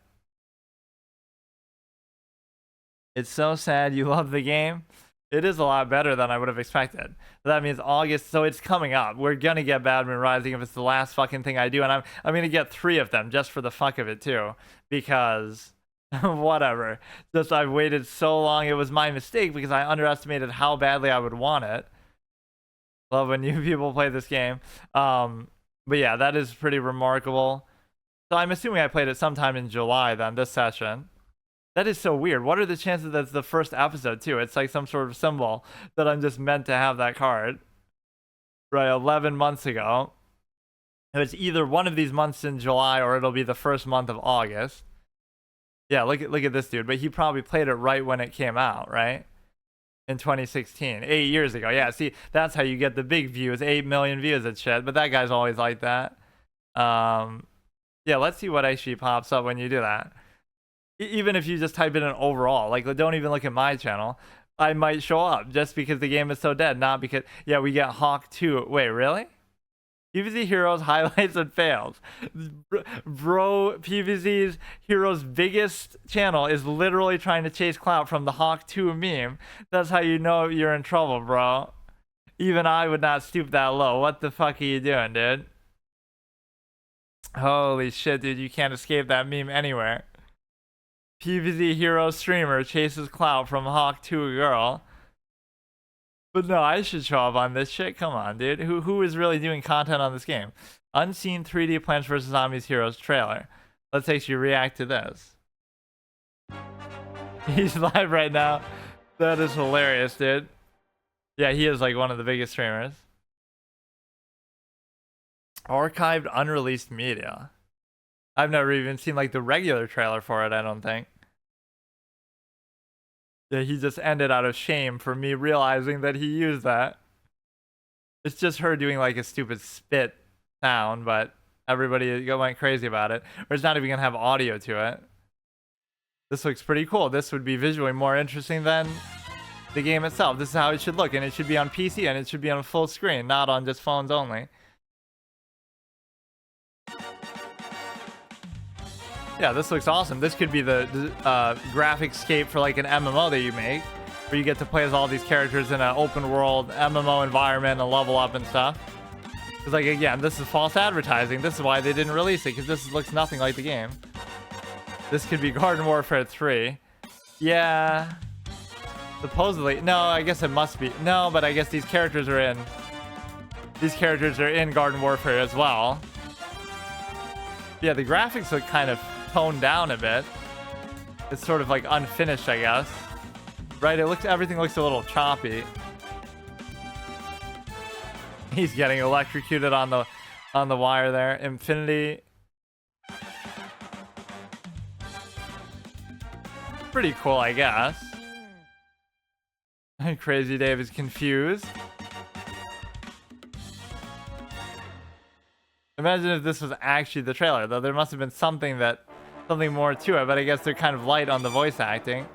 it's so sad you love the game. It is a lot better than I would have expected. So that means August, so it's coming up. We're going to get Bad Moon Rising if it's the last fucking thing I do, and I'm going to get 3 of them just for the fuck of it, too, because whatever. Just I've waited so long. It was my mistake because I underestimated how badly I would want it. Love when new people play this game. But yeah, that is pretty remarkable. So I'm assuming I played it sometime in July then, this session. That is so weird. What are the chances that's the first episode too? It's like some sort of symbol that I'm just meant to have that card. Right, 11 months ago. It's either one of these months in July or it'll be the first month of August. Yeah, look at this dude. But he probably played it right when it came out, right? In 2016, 8 years ago. Yeah, see, that's how you get the big views, 8 million views and shit. But that guy's always like that. Yeah, let's see what actually pops up when you do that. Even if you just type in an overall, like, don't even look at my channel. I might show up just because the game is so dead, not because... Yeah, we get Hawk 2. Wait, really? PvZ Heroes highlights and fails. Bro, PvZ's Heroes' biggest channel is literally trying to chase clout from the Hawk 2 meme. That's how you know you're in trouble, bro. Even I would not stoop that low. What the fuck are you doing, dude? Holy shit, dude. You can't escape that meme anywhere. PvZ Hero streamer chases clout from Hawk 2 girl. But no, I should show up on this shit. Come on, dude. Who is really doing content on this game? Unseen 3D Plants vs. Zombies Heroes trailer. Let's actually react to this. He's live right now. That is hilarious, dude. Yeah, he is like one of the biggest streamers. Archived unreleased media. I've never even seen like the regular trailer for it, I don't think. Yeah, he just ended out of shame for me realizing that he used that. It's just her doing like a stupid spit sound, but everybody went crazy about it. Or it's not even gonna have audio to it. This looks pretty cool. This would be visually more interesting than the game itself. This is how it should look, and it should be on PC, and it should be on full screen, not on just phones only. Yeah, this looks awesome. This could be the graphic scape for like an MMO that you make, where you get to play as all these characters in an open world MMO environment and level up and stuff. Because like, again, this is false advertising. This is why they didn't release it, because this looks nothing like the game. This could be Garden Warfare 3. Yeah. Supposedly. No, I guess it must be. No, but I guess these characters are in... These characters are in Garden Warfare as well. Yeah, the graphics look kind of toned down a bit. It's sort of like unfinished, I guess. Right? Everything looks a little choppy. He's getting electrocuted on the wire there. Infinity. Pretty cool, I guess. Crazy Dave is confused. Imagine if this was actually the trailer, though. There must have been something more to it, but I guess they're kind of light on the voice acting.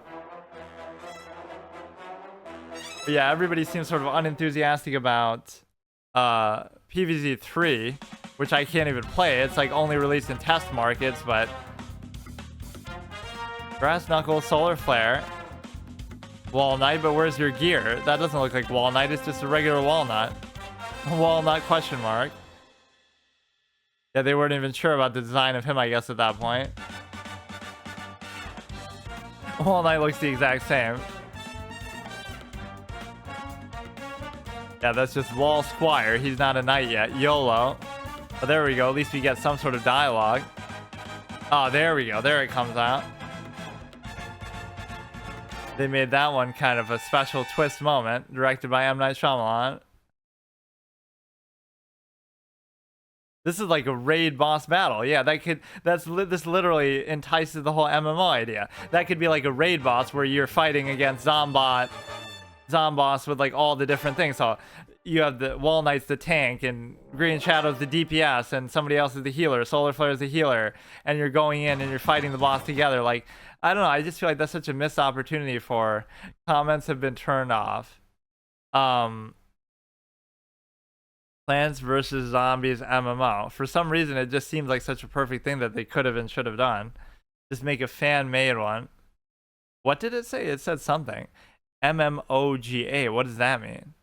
But yeah, everybody seems sort of unenthusiastic about PvZ 3, which I can't even play. It's like only released in test markets, but Brass Knuckle, Solar Flare, Walnut, but where's your gear? That doesn't look like Walnut, it's just a regular walnut. Walnut question mark. Yeah, they weren't even sure about the design of him, I guess, at that point. Walnut looks the exact same. Yeah, that's just Wall Squire. He's not a knight yet. YOLO. But there we go. At least we get some sort of dialogue. Oh, there we go. There it comes out. They made that one kind of a special twist moment, directed by M. Night Shyamalan. This is like a raid boss battle. Yeah, this literally entices the whole MMO idea. That could be like a raid boss where you're fighting against Zomboss with like all the different things. So you have the Wall Knight's the tank, and Green Shadow's the DPS, and somebody else is the healer. Solar Flare is the healer, and you're going in and you're fighting the boss together. Like, I don't know. I just feel like that's such a missed opportunity for... Comments have been turned off. Plants vs. Zombies MMO. For some reason, it just seems like such a perfect thing that they could have and should have done. Just make a fan-made one. What did it say? It said something. MMOGA. What does that mean?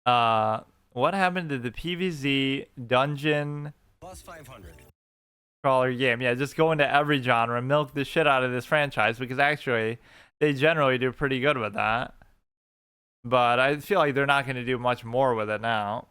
What happened to the PvZ dungeon plus 500 crawler game? Yeah, just go into every genre, milk the shit out of this franchise, because actually they generally do pretty good with that. But I feel like they're not going to do much more with it now.